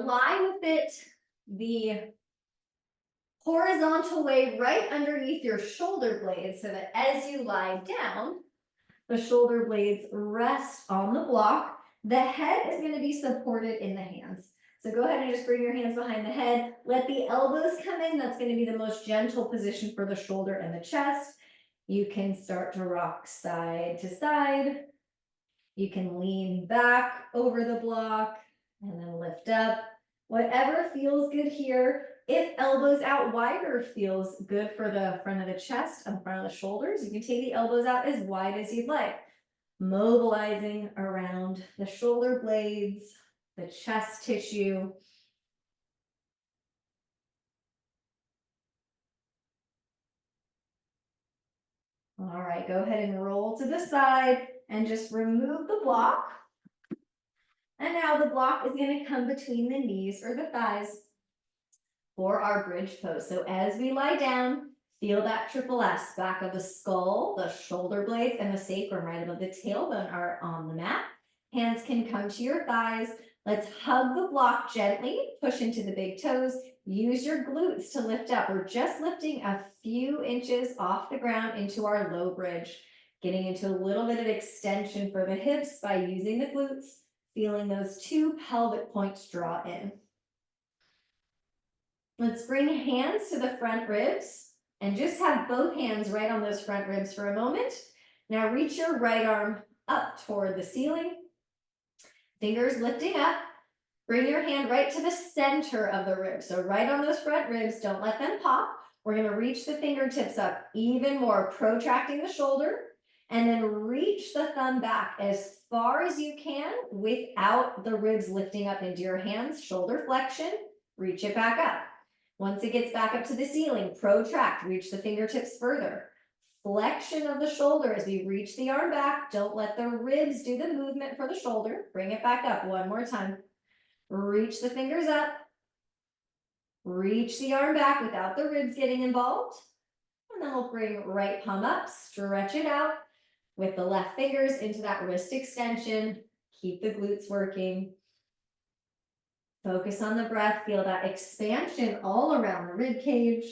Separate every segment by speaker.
Speaker 1: lie with it the horizontal way right underneath your shoulder blades so that as you lie down, the shoulder blades rest on the block. The head is going to be supported in the hands. So go ahead and just bring your hands behind the head. Let the elbows come in. That's going to be the most gentle position for the shoulder and the chest. You can start to rock side to side. You can lean back over the block and then lift up. Whatever feels good here. If elbows out wider feels good for the front of the chest and front of the shoulders, you can take the elbows out as wide as you'd like. Mobilizing around the shoulder blades, the chest tissue. All right, go ahead and roll to the side and just remove the block. And now the block is going to come between the knees or the thighs for our bridge pose. So as we lie down, feel that triple S, back of the skull, the shoulder blades, and the sacrum right above the tailbone are on the mat. Hands can come to your thighs. Let's hug the block gently, push into the big toes. Use your glutes to lift up. We're just lifting a few inches off the ground into our low bridge, getting into a little bit of extension for the hips by using the glutes, feeling those two pelvic points draw in. Let's bring hands to the front ribs and just have both hands right on those front ribs for a moment. Now reach your right arm up toward the ceiling. Fingers lifting up. Bring your hand right to the center of the ribs. So right on those front ribs, don't let them pop. We're going to reach the fingertips up even more, protracting the shoulder, and then reach the thumb back as far as you can without the ribs lifting up into your hands. Shoulder flexion, reach it back up. Once it gets back up to the ceiling, protract, reach the fingertips further. Flexion of the shoulder as we reach the arm back. Don't let the ribs do the movement for the shoulder. Bring it back up one more time. Reach the fingers up. Reach the arm back without the ribs getting involved. And then we'll bring right palm up, stretch it out with the left fingers into that wrist extension. Keep the glutes working. Focus on the breath. Feel that expansion all around the rib cage.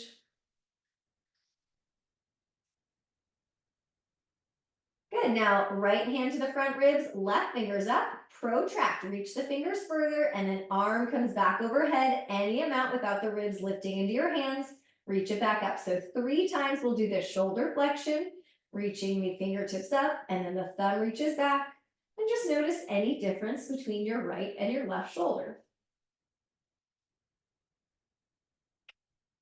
Speaker 1: Good. Now, right hand to the front ribs, left fingers up, protract, reach the fingers further, and then arm comes back overhead, any amount without the ribs lifting into your hands. Reach it back up. So 3 times we'll do this shoulder flexion, reaching the fingertips up, and then the thumb reaches back. And just notice any difference between your right and your left shoulder.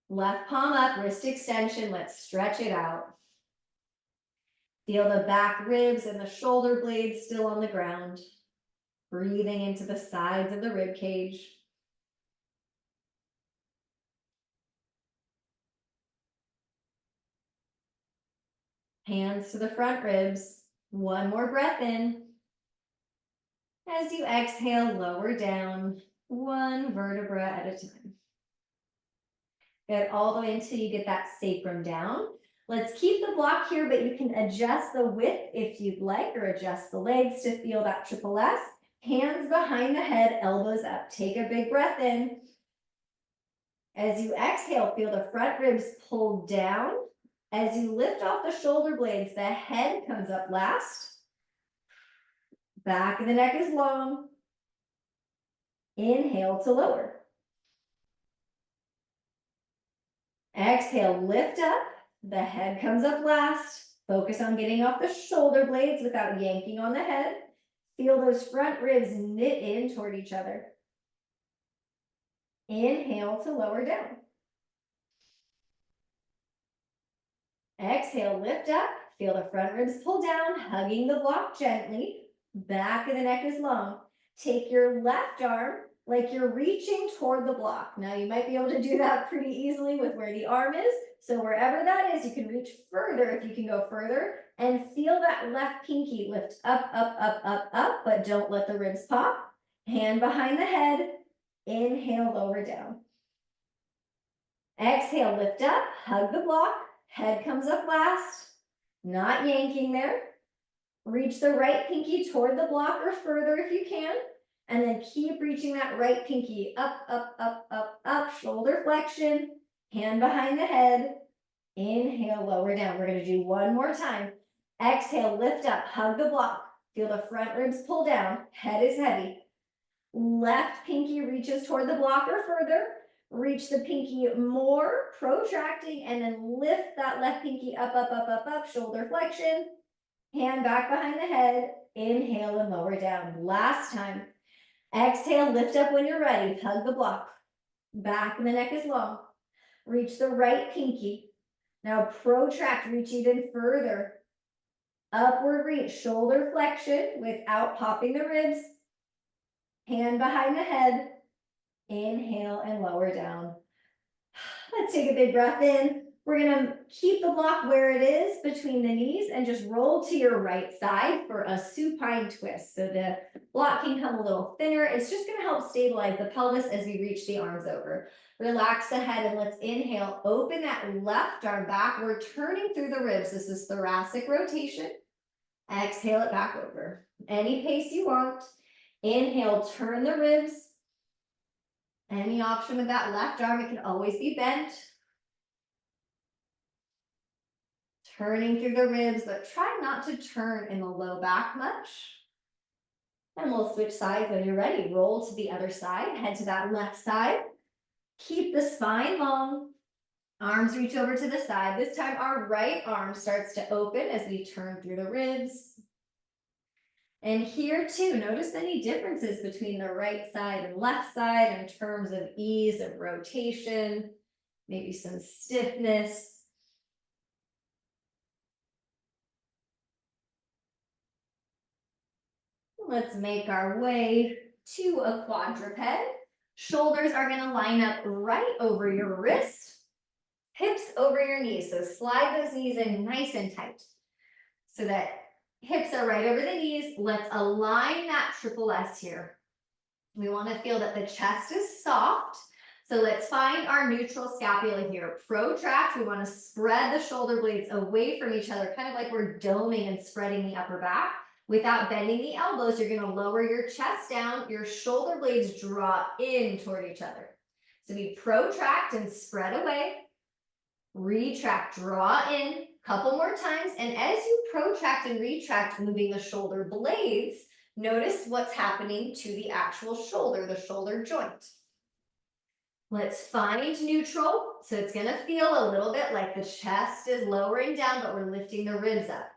Speaker 1: Left palm up, wrist extension. Let's stretch it out. Feel the back ribs and the shoulder blades still on the ground. Breathing into the sides of the rib cage. Hands to the front ribs. One more breath in. As you exhale, lower down, one vertebra at a time. Get all the way until you get that sacrum down. Let's keep the block here, but you can adjust the width if you'd like, or adjust the legs to feel that triple S. Hands behind the head, elbows up. Take a big breath in. As you exhale, feel the front ribs pull down. As you lift off the shoulder blades, the head comes up last. Back of the neck is long. Inhale to lower. Exhale, lift up. The head comes up last. Focus on getting off the shoulder blades without yanking on the head. Feel those front ribs knit in toward each other. Inhale to lower down. Exhale, lift up. Feel the front ribs pull down, hugging the block gently. Back of the neck is long. Take your left arm like you're reaching toward the block. Now you might be able to do that pretty easily with where the arm is. So wherever that is, you can reach further if you can go further, and feel that left pinky lift up, up, up, up, up, but don't let the ribs pop. Hand behind the head. Inhale, lower down. Exhale, lift up, hug the block. Head comes up last. Not yanking there. Reach the right pinky toward the block or further if you can. And then keep reaching that right pinky up, up, up, up, up, shoulder flexion, hand behind the head. Inhale, lower down. We're gonna do one more time. Exhale, lift up, hug the block. Feel the front ribs pull down, head is heavy. Left pinky reaches toward the blocker further. Reach the pinky more, protracting, and then lift that left pinky up, up, up, up, up, shoulder flexion. Hand back behind the head. Inhale and lower down. Last time. Exhale, lift up when you're ready. Hug the block. Back and the neck is long. Reach the right pinky. Now protract, reach even further. Upward reach, shoulder flexion without popping the ribs. Hand behind the head. Inhale and lower down. Let's take a big breath in. We're gonna keep the block where it is between the knees and just roll to your right side for a supine twist. So the block can come a little thinner. It's just gonna help stabilize the pelvis as we reach the arms over. Relax the head and let's inhale, open that left arm back. We're turning through the ribs. This is thoracic rotation. Exhale it back over. Any pace you want. Inhale, turn the ribs. Any option with that left arm, it can always be bent. Turning through the ribs, but try not to turn in the low back much. And we'll switch sides when you're ready. Roll to the other side, head to that left side. Keep the spine long. Arms reach over to the side. This time our right arm starts to open as we turn through the ribs. And here too, notice any differences between the right side and left side in terms of ease of rotation, maybe some stiffness. Let's make our way to a quadruped. Shoulders are going to line up right over your wrist, hips over your knees. So slide those knees in nice and tight so that hips are right over the knees. Let's align that triple S here. We want to feel that the chest is soft. So let's find our neutral scapula here. Protract. We want to spread the shoulder blades away from each other, kind of like we're doming and spreading the upper back. Without bending the elbows, you're going to lower your chest down. Your shoulder blades draw in toward each other. So we protract and spread away. Retract, draw in. Couple more times. And as you protract and retract, moving the shoulder blades, notice what's happening to the actual shoulder, the shoulder joint. Let's find neutral. So it's going to feel a little bit like the chest is lowering down, but we're lifting the ribs up.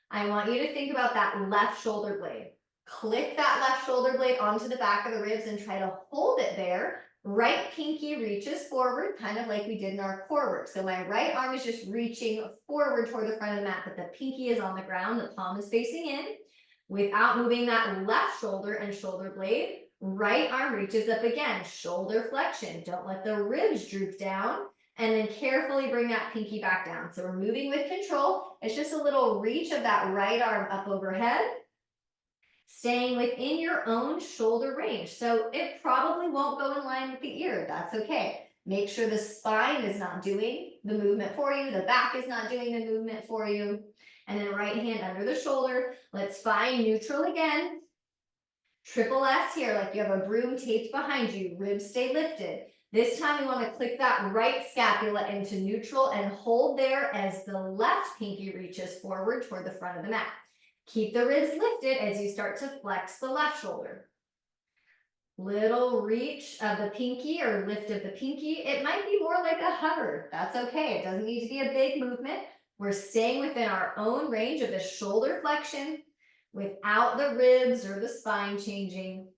Speaker 1: I want you to think about that left shoulder blade. Click that left shoulder blade onto the back of the ribs and try to hold it there. Right pinky reaches forward, kind of like we did in our core work. So my right arm is just reaching forward toward the front of the mat, but the pinky is on the ground, the palm is facing in. Without moving that left shoulder and shoulder blade, right arm reaches up again, shoulder flexion. Don't let the ribs droop down. And then carefully bring that pinky back down. So we're moving with control. It's just a little reach of that right arm up overhead, staying within your own shoulder range. So it probably won't go in line with the ear. That's okay. Make sure the spine is not doing the movement for you. The back is not doing the movement for you. And then right hand under the shoulder. Let's find neutral again. Triple S here, like you have a broom taped behind you. Ribs stay lifted. This time we want to click that right scapula into neutral and hold there as the left pinky reaches forward toward the front of the mat. Keep the ribs lifted as you start to flex the left shoulder. Little reach of the pinky or lift of the pinky. It might be more like a hover. That's okay. It doesn't need to be a big movement. We're staying within our own range of the shoulder flexion without the ribs or the spine changing.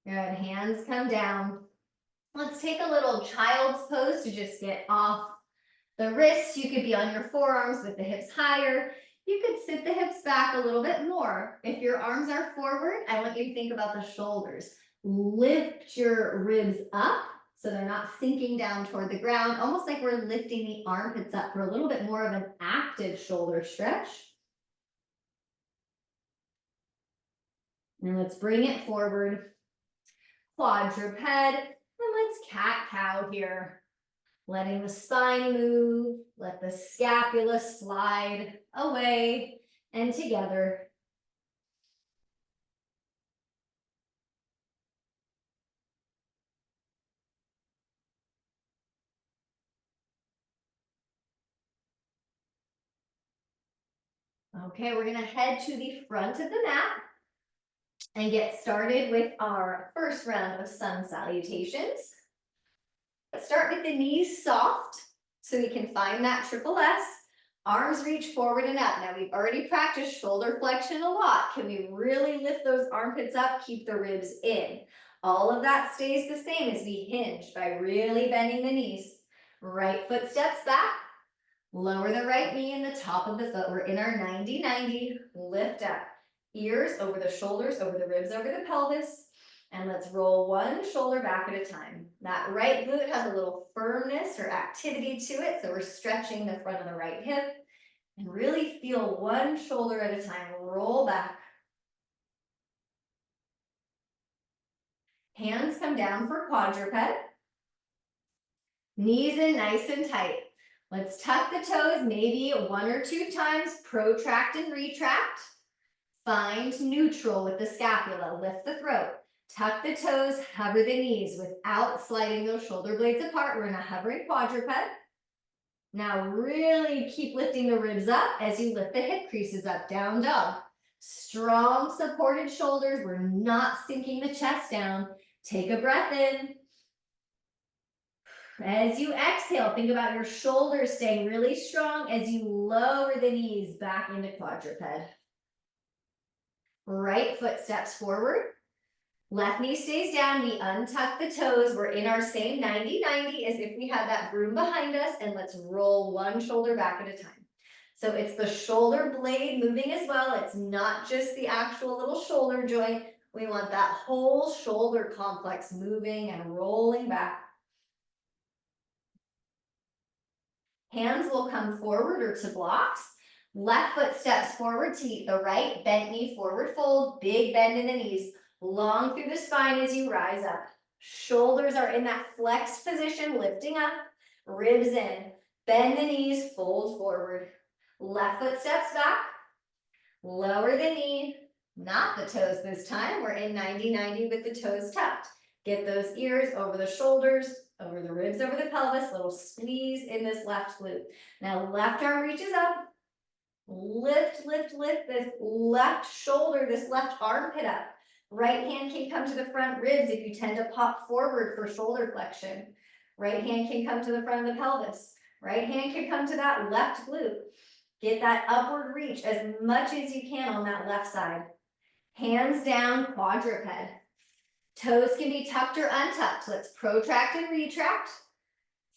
Speaker 1: Good, hands come down. Let's take a little child's pose to just get off the wrists. You could be on your forearms with the hips higher. You could sit the hips back a little bit more. If your arms are forward, I want you to think about the shoulders. Lift your ribs up so they're not sinking down toward the ground, almost like we're lifting the armpits up for a little bit more of an active shoulder stretch. And let's bring it forward. Quadruped, and let's cat-cow here. letting the spine move, let the scapula slide away and together. Okay, we're gonna head to the front of the mat and get started with our first round of sun salutations. Let's start with the knees soft so we can find that triple S. Arms reach forward and up. Now we've already practiced shoulder flexion a lot. Can we really lift those armpits up, keep the ribs in? All of that stays the same as we hinge by really bending the knees. Right foot steps back. Lower the right knee in the top of the foot. We're in our 90-90. Lift up. Ears over the shoulders, over the ribs, over the pelvis. And let's roll one shoulder back at a time. That right glute has a little firmness or activity to it. So we're stretching the front of the right hip. And really feel one shoulder at a time. Roll back. Hands come down for quadruped. Knees in nice and tight. Let's tuck the toes maybe 1 or 2 times, protract and retract. Find neutral with the scapula, lift the throat. Tuck the toes, hover the knees without sliding those shoulder blades apart. We're in a hovering quadruped. Now really keep lifting the ribs up as you lift the hip creases up, down dog. Strong supported shoulders, we're not sinking the chest down. Take a breath in. As you exhale, think about your shoulders staying really strong as you lower the knees back into quadruped. Right foot steps forward. Left knee stays down. We untuck the toes. We're in our same 90-90 as if we had that broom behind us. And let's roll one shoulder back at a time. So it's the shoulder blade moving as well. It's not just the actual little shoulder joint. We want that whole shoulder complex moving and rolling back. Hands will come forward or to blocks. Left foot steps forward to meet the right, bent knee forward fold, big bend in the knees, long through the spine as you rise up. Shoulders are in that flexed position, lifting up, ribs in, bend the knees, fold forward. Left foot steps back, lower the knee, not the toes this time. We're in 90-90 with the toes tucked. Get those ears over the shoulders, over the ribs, over the pelvis, little squeeze in this left glute. Now left arm reaches up, lift, lift, lift this left shoulder, this left armpit up. Right hand can come to the front ribs if you tend to pop forward for shoulder flexion. Right hand can come to the front of the pelvis. Right hand can come to that left glute. Get that upward reach as much as you can on that left side. Hands down, quadruped. Toes can be tucked or untucked. Let's protract and retract.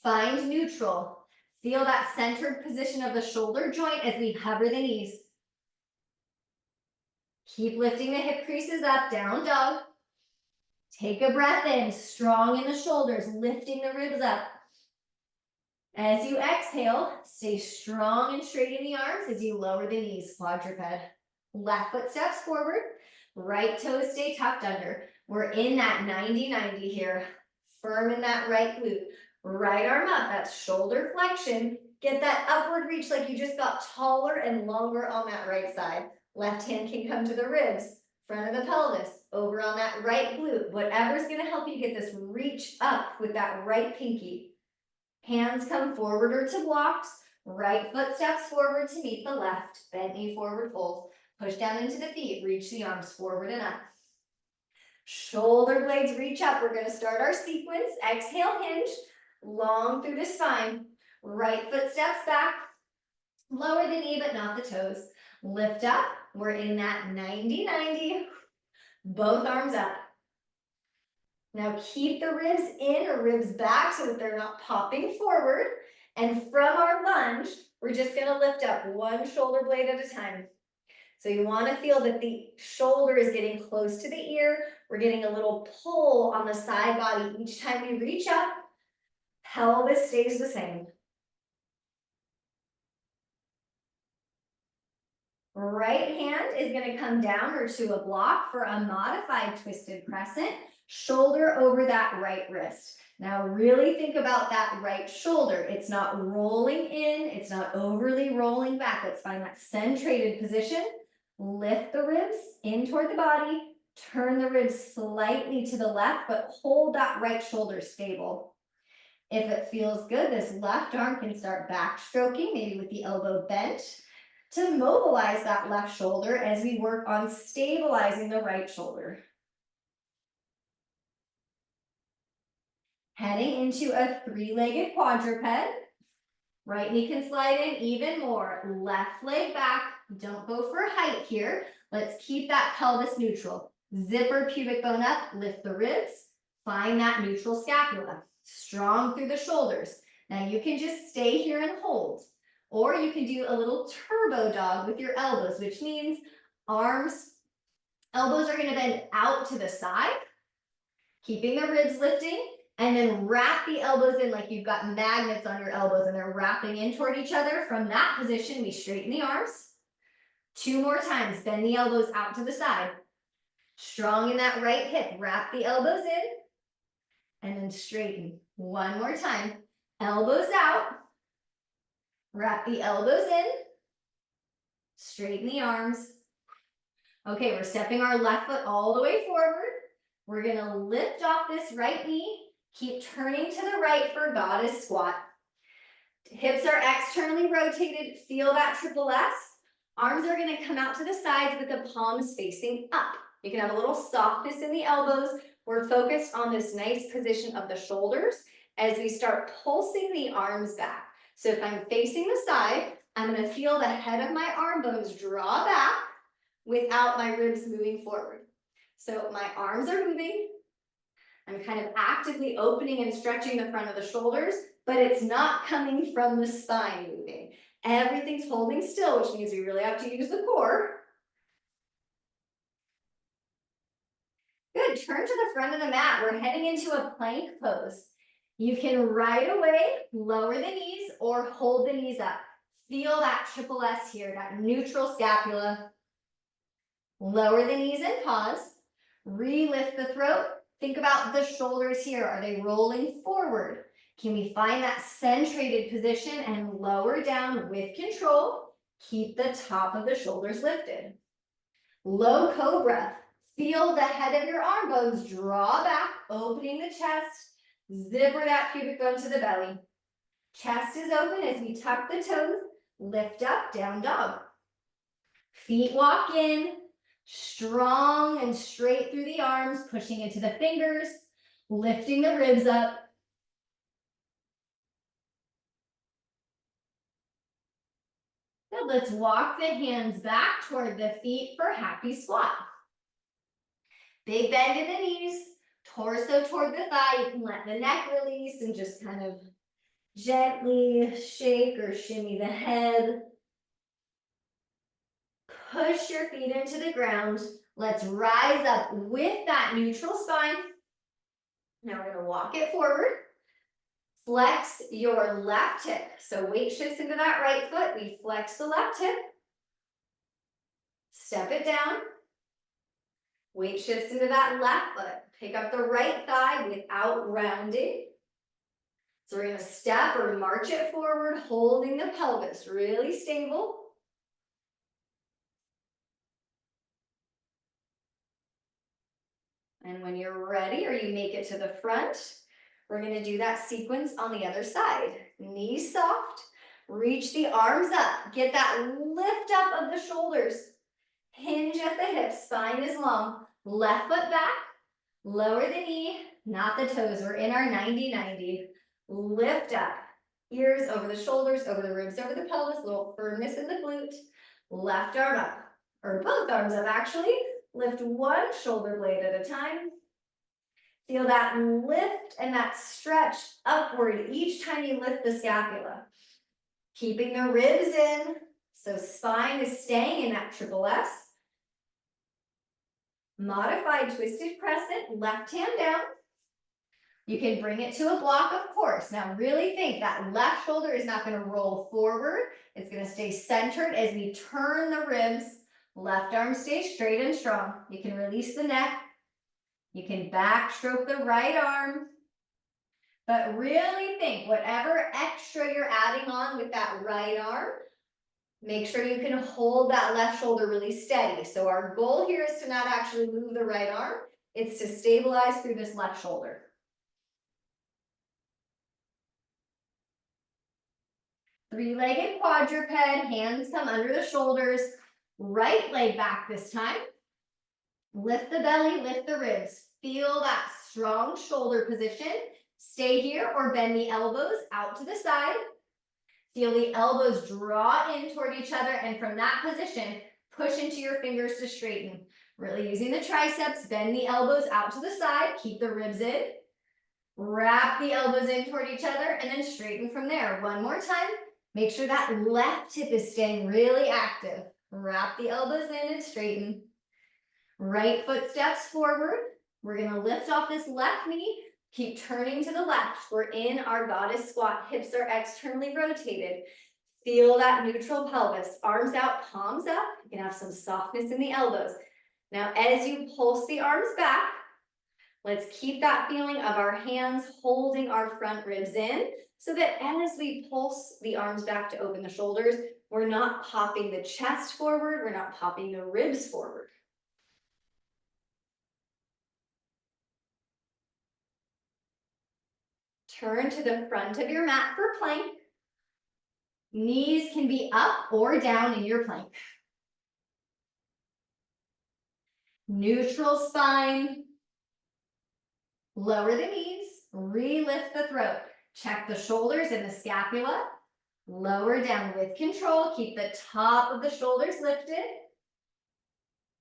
Speaker 1: Find neutral. Feel that centered position of the shoulder joint as we hover the knees. Keep lifting the hip creases up, down dog. Take a breath in, strong in the shoulders, lifting the ribs up. As you exhale, stay strong and straight in the arms as you lower the knees, quadruped. Left foot steps forward, right toes stay tucked under. We're in that 90-90 here. Firm in that right glute. Right arm up, that's shoulder flexion. Get that upward reach like you just got taller and longer on that right side. Left hand can come to the ribs, front of the pelvis, over on that right glute. Whatever's gonna help you get this reach up with that right pinky. Hands come forward or to blocks. Right foot steps forward to meet the left. Bent knee forward fold. Push down into the feet. Reach the arms forward and up. Shoulder blades reach up. We're going to start our sequence. Exhale, hinge. Long through the spine. Right foot steps back. Lower the knee, but not the toes. Lift up. We're in that 90-90. Both arms up. Now keep the ribs in or ribs back so that they're not popping forward. And from our lunge, we're just going to lift up one shoulder blade at a time. So you want to feel that the shoulder is getting close to the ear. We're getting a little pull on the side body each time we reach up. Pelvis stays the same. Right hand is going to come down or to a block for a modified twisted crescent. shoulder over that right wrist. Now really think about that right shoulder. It's not rolling in, it's not overly rolling back. Let's find that centrated position. Lift the ribs in toward the body, turn the ribs slightly to the left, but hold that right shoulder stable. If it feels good, this left arm can start backstroking, maybe with the elbow bent, to mobilize that left shoulder as we work on stabilizing the right shoulder. Heading into a three-legged quadruped. Right knee can slide in even more. Left leg back. Don't go for height here. Let's keep that pelvis neutral. Zipper pubic bone up, lift the ribs. Find that neutral scapula. Strong through the shoulders. Now you can just stay here and hold. Or you can do a little turbo dog with your elbows, which means elbows are going to bend out to the side, keeping the ribs lifting. And then wrap the elbows in like you've got magnets on your elbows and they're wrapping in toward each other. From that position, we straighten the arms. 2 more times, bend the elbows out to the side. Strong in that right hip, wrap the elbows in. And then straighten. 1 more time. Elbows out. Wrap the elbows in. Straighten the arms. Okay, we're stepping our left foot all the way forward. We're gonna lift off this right knee. Keep turning to the right for goddess squat. Hips are externally rotated. Feel that triple S. Arms are going to come out to the sides with the palms facing up. You can have a little softness in the elbows. We're focused on this nice position of the shoulders as we start pulsing the arms back. So if I'm facing the side, I'm going to feel the head of my arm bones draw back without my ribs moving forward. So my arms are moving. I'm kind of actively opening and stretching the front of the shoulders, but it's not coming from the spine moving. Everything's holding still, which means we really have to use the core. Good, turn to the front of the mat. We're heading into a plank pose. You can right away lower the knees or hold the knees up. Feel that triple S here, that neutral scapula. Lower the knees and pause. Re-lift the throat. Think about the shoulders here. Are they rolling forward? Can we find that centrated position and lower down with control? Keep the top of the shoulders lifted. Low cobra. Feel the head of your arm bones draw back, opening the chest. Zipper that pubic bone to the belly. Chest is open as we tuck the toes. Lift up, down dog. Feet walk in. Strong and straight through the arms, pushing into the fingers, lifting the ribs up. Good, let's walk the hands back toward the feet for happy squat. Big bend in the knees, torso toward the thigh. You can let the neck release and just kind of gently shake or shimmy the head. Push your feet into the ground. Let's rise up with that neutral spine. Now we're going to walk it forward. Flex your left hip. So weight shifts into that right foot. We flex the left hip. Step it down. Weight shifts into that left foot. Pick up the right thigh without rounding. So we're going to step or march it forward, holding the pelvis really stable. And when you're ready or you make it to the front, we're going to do that sequence on the other side. Knees soft, reach the arms up, get that lift up of the shoulders. Hinge at the hips, spine is long. Left foot back, lower the knee, not the toes. We're in our 90-90. Lift up, ears over the shoulders, over the ribs, over the pelvis, little firmness in the glute. Left arm up, or both arms up actually. Lift one shoulder blade at a time. Feel that lift and that stretch upward each time you lift the scapula. Keeping the ribs in, so spine is staying in that triple S. Modified twisted crescent, left hand down. You can bring it to a block, of course. Now really think that left shoulder is not going to roll forward. It's going to stay centered as we turn the ribs. Left arm stays straight and strong. You can release the neck. You can backstroke the right arm, but really think whatever extra you're adding on with that right arm, make sure you can hold that left shoulder really steady. So our goal here is to not actually move the right arm, it's to stabilize through this left shoulder. Three-legged quadruped, hands come under the shoulders, right leg back this time. Lift the belly, lift the ribs. Feel that strong shoulder position. Stay here or bend the elbows out to the side. Feel the elbows draw in toward each other, and from that position, push into your fingers to straighten. Really using the triceps, bend the elbows out to the side, keep the ribs in. Wrap the elbows in toward each other, and then straighten from there. One more time. Make sure that left hip is staying really active. Wrap the elbows in and straighten. Right foot steps forward. We're going to lift off this left knee. Keep turning to the left. We're in our goddess squat. Hips are externally rotated. Feel that neutral pelvis. Arms out, palms up. You can have some softness in the elbows. Now, as you pulse the arms back, let's keep that feeling of our hands holding our front ribs in so that as we pulse the arms back to open the shoulders, we're not popping the chest forward. We're not popping the ribs forward. Turn to the front of your mat for plank. Knees can be up or down in your plank. Neutral spine. Lower the knees. Relift the throat. Check the shoulders and the scapula. Lower down with control. Keep the top of the shoulders lifted.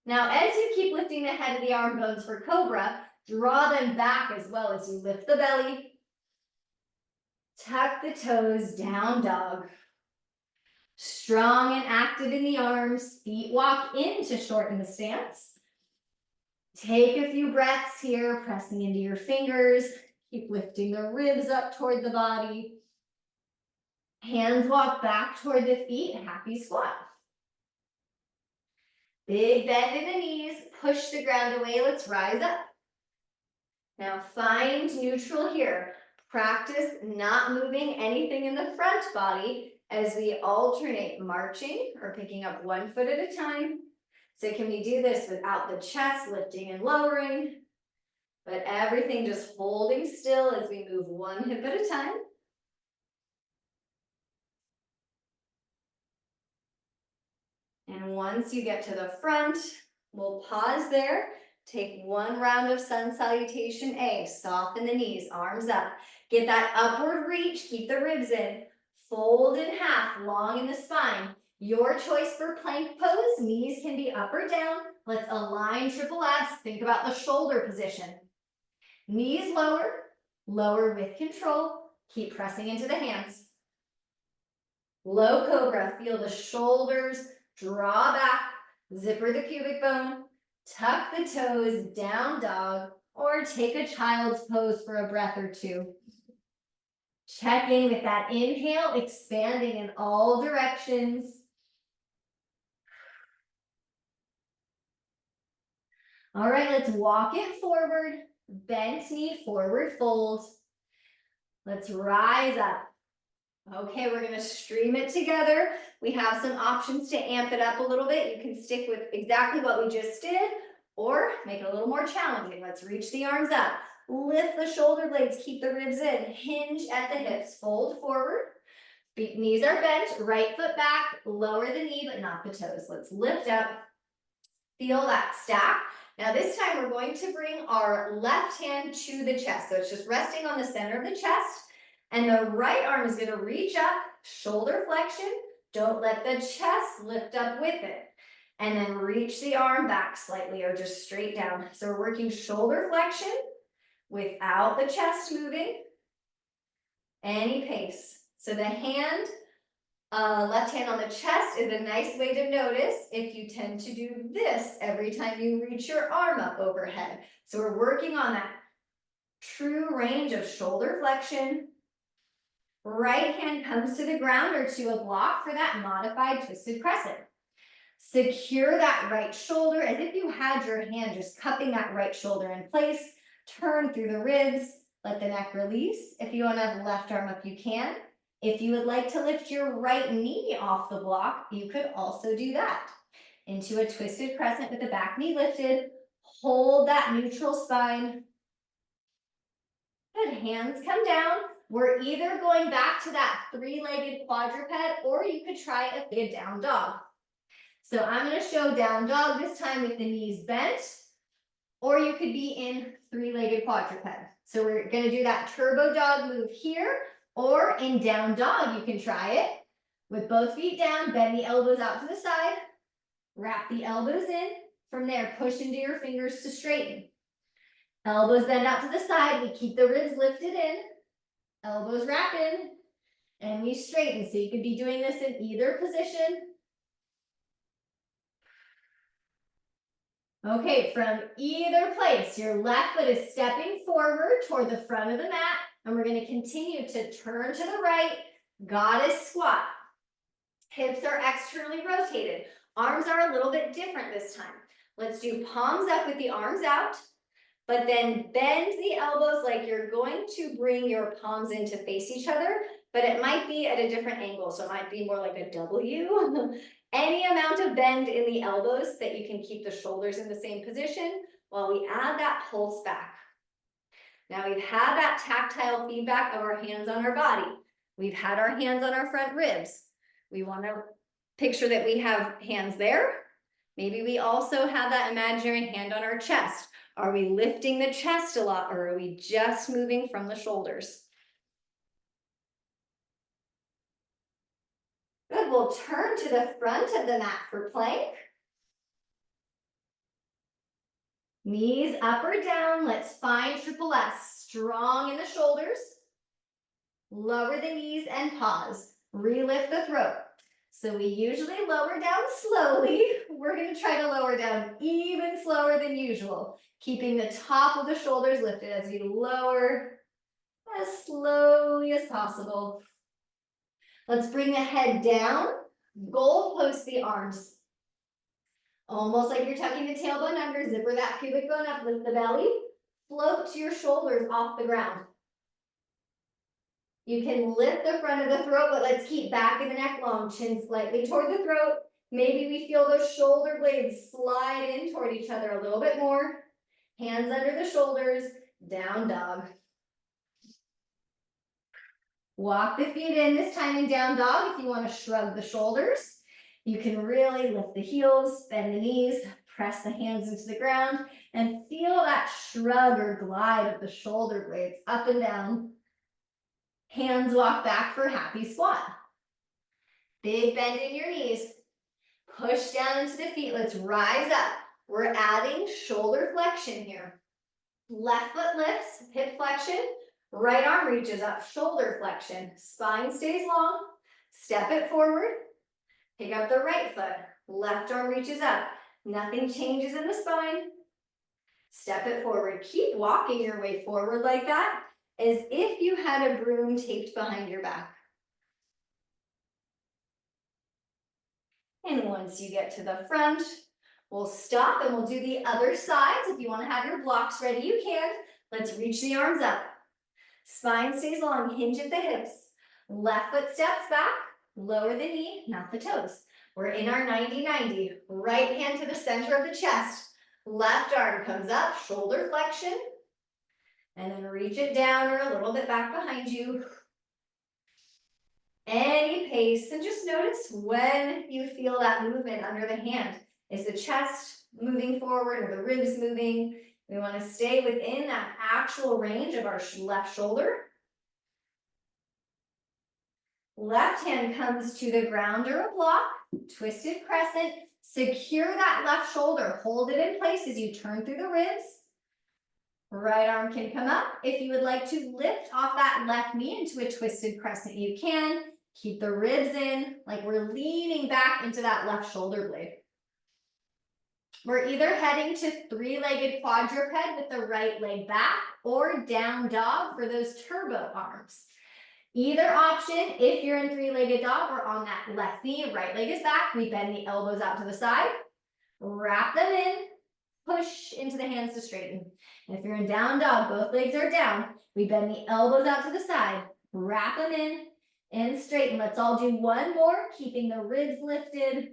Speaker 1: Now, as you keep lifting the head of the arm bones for cobra, draw them back as well as you lift the belly. Tuck the toes, down dog. Strong and active in the arms. Feet walk in to shorten the stance. Take a few breaths here, pressing into your fingers. Keep lifting the ribs up toward the body. Hands walk back toward the feet, happy squat. Big bend in the knees, push the ground away, let's rise up. Now find neutral here. Practice not moving anything in the front body as we alternate marching or picking up one foot at a time. So can we do this without the chest lifting and lowering, but everything just holding still as we move one hip at a time. And once you get to the front, we'll pause there. Take one round of sun salutation A. Soften the knees, arms up. Get that upward reach, keep the ribs in. Fold in half, long in the spine. Your choice for plank pose. Knees can be up or down. Let's align triple S. Think about the shoulder position. Knees lower, lower with control. Keep pressing into the hands. Low cobra, feel the shoulders draw back, zipper the pubic bone, tuck the toes, down dog, or take a child's pose for a breath or two. Checking with that inhale, expanding in all directions. All right, let's walk it forward, bent knee, forward fold. Let's rise up. Okay, we're gonna stream it together. We have some options to amp it up a little bit. You can stick with exactly what we just did, or make it a little more challenging. Let's reach the arms up. Lift the shoulder blades, keep the ribs in. Hinge at the hips, fold forward. Knees are bent, right foot back, lower the knee, but not the toes. Let's lift up. Feel that stack. Now this time we're going to bring our left hand to the chest. So it's just resting on the center of the chest. And the right arm is going to reach up, shoulder flexion. Don't let the chest lift up with it. And then reach the arm back slightly or just straight down. So we're working shoulder flexion without the chest moving. Any pace. So the hand, left hand on the chest is a nice way to notice if you tend to do this every time you reach your arm up overhead. So we're working on that true range of shoulder flexion. Right hand comes to the ground or to a block for that modified twisted crescent. Secure that right shoulder as if you had your hand just cupping that right shoulder in place. Turn through the ribs, let the neck release. If you want to have the left arm up, you can. If you would like to lift your right knee off the block, you could also do that. Into a twisted crescent with the back knee lifted. Hold that neutral spine. Good, hands come down. We're either going back to that three-legged quadruped, or you could try a down dog. So I'm going to show down dog this time with the knees bent, or you could be in three-legged quadruped. So we're going to do that turbo dog move here, or in down dog, you can try it with both feet down, bend the elbows out to the side, wrap the elbows in. From there, push into your fingers to straighten. Elbows bend out to the side, we keep the ribs lifted in, elbows wrap in, and we straighten. So you could be doing this in either position. Okay, from either place, your left foot is stepping forward toward the front of the mat, and we're going to continue to turn to the right, goddess squat. Hips are externally rotated. Arms are a little bit different this time. Let's do palms up with the arms out, but then bend the elbows like you're going to bring your palms in to face each other, but it might be at a different angle, so it might be more like a W. Any amount of bend in the elbows that you can keep the shoulders in the same position while we add that pulse back. Now we've had that tactile feedback of our hands on our body. We've had our hands on our front ribs. We want to picture that we have hands there. Maybe we also have that imaginary hand on our chest. Are we lifting the chest a lot, or are we just moving from the shoulders? Good, we'll turn to the front of the mat for plank. Knees up or down, let's find triple S. Strong in the shoulders. Lower the knees and pause. Relift the throat. So we usually lower down slowly. We're going to try to lower down even slower than usual, keeping the top of the shoulders lifted as we lower as slowly as possible. Let's bring the head down, goal post the arms. Almost like you're tucking the tailbone under, zipper that pubic bone up, lift the belly, float your shoulders off the ground. You can lift the front of the throat, but let's keep back of the neck long, chin slightly toward the throat. Maybe we feel those shoulder blades slide in toward each other a little bit more. Hands under the shoulders, down dog. Walk the feet in, this time in down dog if you want to shrug the shoulders. You can really lift the heels, bend the knees, press the hands into the ground, and feel that shrug or glide of the shoulder blades up and down. Hands walk back for happy squat. Big bend in your knees. Push down into the feet. Let's rise up. We're adding shoulder flexion here. Left foot lifts, hip flexion. Right arm reaches up, shoulder flexion. Spine stays long. Step it forward. Pick up the right foot. Left arm reaches up. Nothing changes in the spine. Step it forward. Keep walking your way forward like that, as if you had a broom taped behind your back. And once you get to the front, we'll stop and we'll do the other sides. If you want to have your blocks ready, you can. Let's reach the arms up. Spine stays long, hinge at the hips. Left foot steps back, lower the knee, not the toes. We're in our 90-90. Right hand to the center of the chest. Left arm comes up, shoulder flexion. And then reach it down or a little bit back behind you. Any pace, and just notice when you feel that movement under the hand. Is the chest moving forward or the ribs moving? We want to stay within that actual range of our left shoulder. Left hand comes to the ground or a block, twisted crescent. Secure that left shoulder, hold it in place as you turn through the ribs. Right arm can come up. If you would like to lift off that left knee into a twisted crescent, you can. Keep the ribs in, like we're leaning back into that left shoulder blade. We're either heading to three-legged quadruped with the right leg back or down dog for those turbo arms. Either option, if you're in three-legged dog or on that left knee, right leg is back, we bend the elbows out to the side, wrap them in, push into the hands to straighten. And if you're in down dog, both legs are down, we bend the elbows out to the side, wrap them in, and straighten. Let's all do one more, keeping the ribs lifted,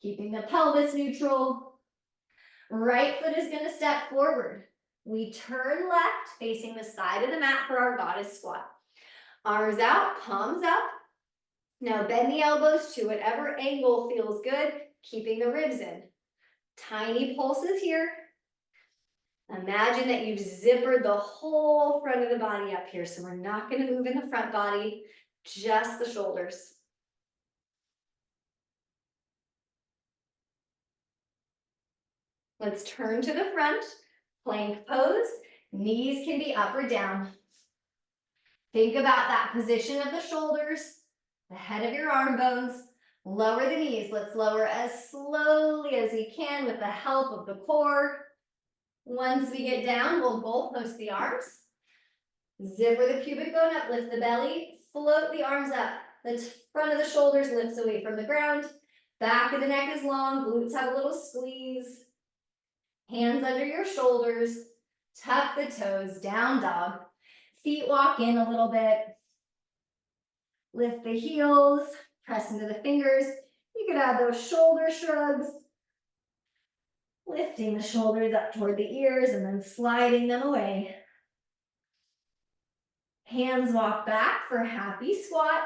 Speaker 1: keeping the pelvis neutral. Right foot is going to step forward. We turn left, facing the side of the mat for our goddess squat. Arms out, palms up. Now bend the elbows to whatever angle feels good, keeping the ribs in. Tiny pulses here. Imagine that you've zippered the whole front of the body up here, so we're not going to move in the front body, just the shoulders. Let's turn to the front, plank pose. Knees can be up or down. Think about that position of the shoulders, the head of your arm bones. Lower the knees. Let's lower as slowly as we can with the help of the core. Once we get down, we'll goal post the arms. Zipper the pubic bone up, lift the belly, float the arms up. The front of the shoulders lifts away from the ground. Back of the neck is long, glutes have a little squeeze. Hands under your shoulders, tuck the toes, down dog. Feet walk in a little bit. Lift the heels, press into the fingers. You could add those shoulder shrugs. Lifting the shoulders up toward the ears and then sliding them away. Hands walk back for happy squat.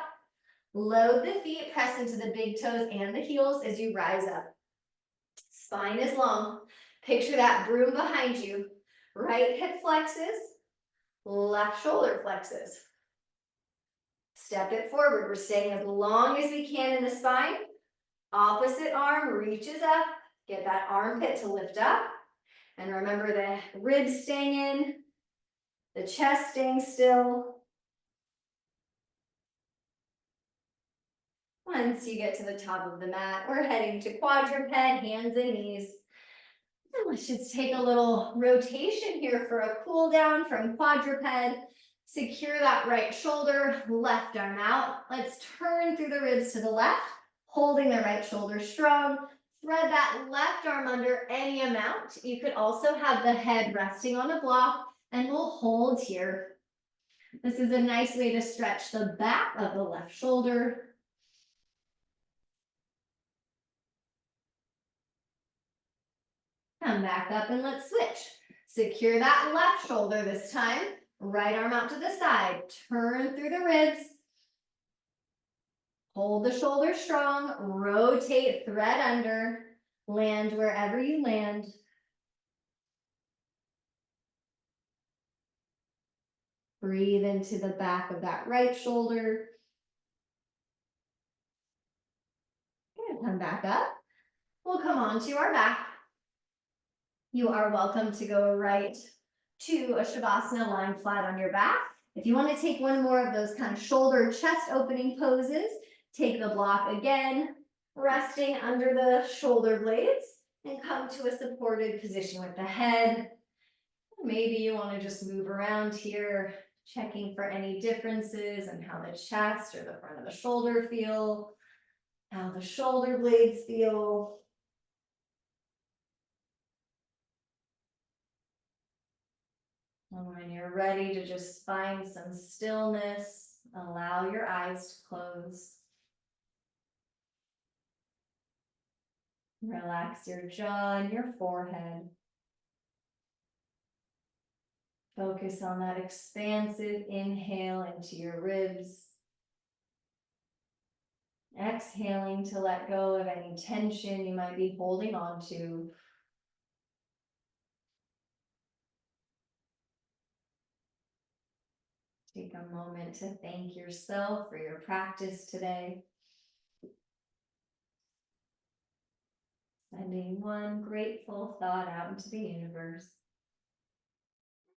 Speaker 1: Load the feet, press into the big toes and the heels as you rise up. Spine is long. Picture that broom behind you. Right hip flexes, left shoulder flexes. Step it forward. We're staying as long as we can in the spine. Opposite arm reaches up. Get that armpit to lift up. And remember the ribs staying in, the chest staying still. Once you get to the top of the mat, we're heading to quadruped, hands and knees. And let's just take a little rotation here for a cool down from quadruped. Secure that right shoulder, left arm out. Let's turn through the ribs to the left, holding the right shoulder strong. Thread that left arm under any amount. You could also have the head resting on a block, and we'll hold here. This is a nice way to stretch the back of the left shoulder. Come back up and let's switch. Secure that left shoulder this time. Right arm out to the side. Turn through the ribs. Hold the shoulder strong. Rotate, thread under. Land wherever you land. Breathe into the back of that right shoulder. Good. Come back up. We'll come on to our back. You are welcome to go right to a Shavasana, lying flat on your back. If you want to take one more of those kind of shoulder chest opening poses, take the block again, resting under the shoulder blades, and come to a supported position with the head. Maybe you want to just move around here, checking for any differences and how the chest or the front of the shoulder feel, how the shoulder blades feel. And when you're ready to just find some stillness, allow your eyes to close. Relax your jaw and your forehead. Focus on that expansive inhale into your ribs. Exhaling to let go of any tension you might be holding on to. Take a moment to thank yourself for your practice today. Sending one grateful thought out into the universe.